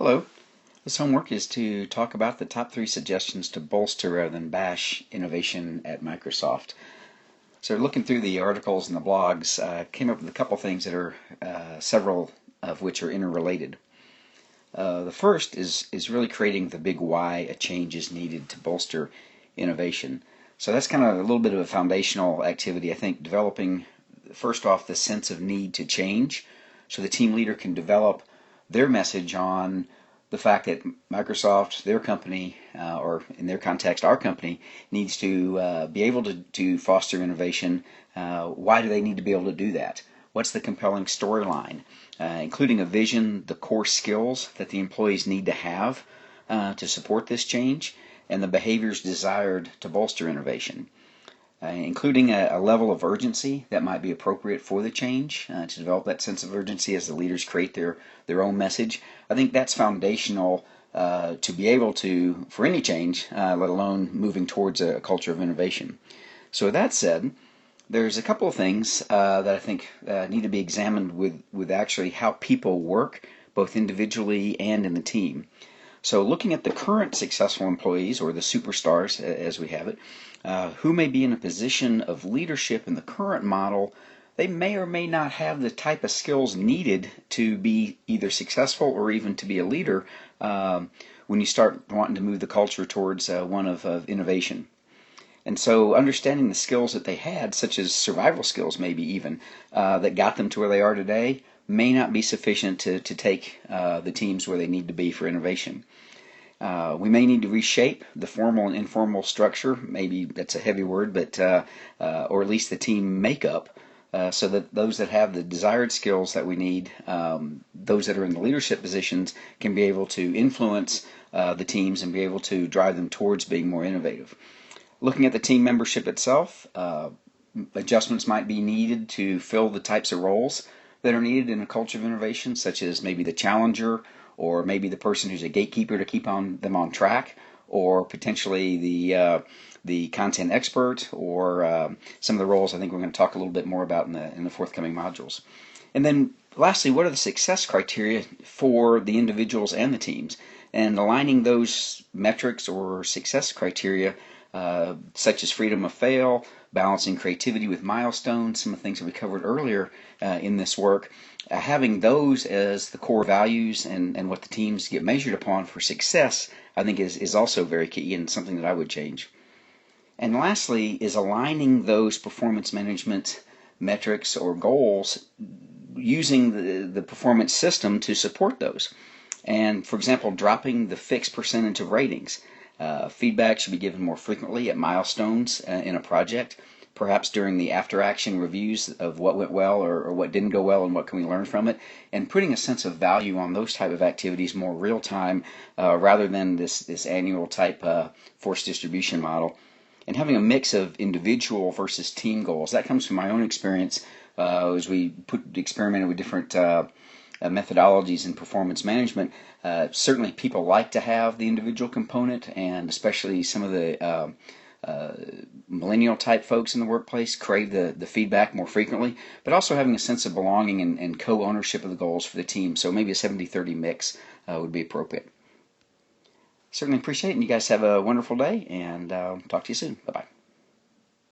Hello. This homework is to talk about the top 3 suggestions to bolster rather than bash innovation at Microsoft. So looking through the articles and the blogs, came up with a couple things that are several of which are interrelated. The first is really creating the big why a change is needed to bolster innovation. So that's kind of a little bit of a foundational activity, I think, developing first off the sense of need to change so the team leader can develop their message on the fact that Microsoft, their company, or in their context, our company, needs to be able to foster innovation. Why do they need to be able to do that? What's the compelling storyline, including a vision, the core skills that the employees need to have to support this change, and the behaviors desired to bolster innovation. Including a level of urgency that might be appropriate for the change, to develop that sense of urgency as the leaders create their own message. I think that's foundational to be able to, for any change, let alone moving towards a culture of innovation. So with that said, there's a couple of things that I think need to be examined with actually how people work, both individually and in the team. So looking at the current successful employees, or the superstars as we have it, who may be in a position of leadership in the current model, they may or may not have the type of skills needed to be either successful or even to be a leader when you start wanting to move the culture towards one of innovation. And so understanding the skills that they had, such as survival skills maybe even, that got them to where they are today, may not be sufficient to take the teams where they need to be for innovation. We may need to reshape the formal and informal structure, maybe that's a heavy word, but or at least the team makeup, so that those that have the desired skills that we need, those that are in the leadership positions, can be able to influence the teams and be able to drive them towards being more innovative. Looking at the team membership itself, adjustments might be needed to fill the types of roles that are needed in a culture of innovation, such as maybe the challenger, or maybe the person who's a gatekeeper to keep them on track, or potentially the content expert, or some of the roles I think we're going to talk a little bit more about in the forthcoming modules. And then lastly, what are the success criteria for the individuals and the teams? And aligning those metrics or success criteria, such as freedom of fail, balancing creativity with milestones, some of the things that we covered earlier in this work, having those as the core values and what the teams get measured upon for success, I think is also very key and something that I would change. And lastly is aligning those performance management metrics or goals using the performance system to support those. And for example, dropping the fixed percentage of ratings. Feedback should be given more frequently at milestones in a project, perhaps during the after-action reviews of what went well or what didn't go well and what can we learn from it, and putting a sense of value on those type of activities more real-time rather than this annual type force distribution model. And having a mix of individual versus team goals. That comes from my own experience as we experimented with different methodologies in performance management. Certainly people like to have the individual component, and especially some of the millennial type folks in the workplace crave the feedback more frequently, but also having a sense of belonging and co-ownership of the goals for the team. So maybe a 70-30 mix would be appropriate. Certainly appreciate it, and you guys have a wonderful day, and talk to you soon. Bye-bye.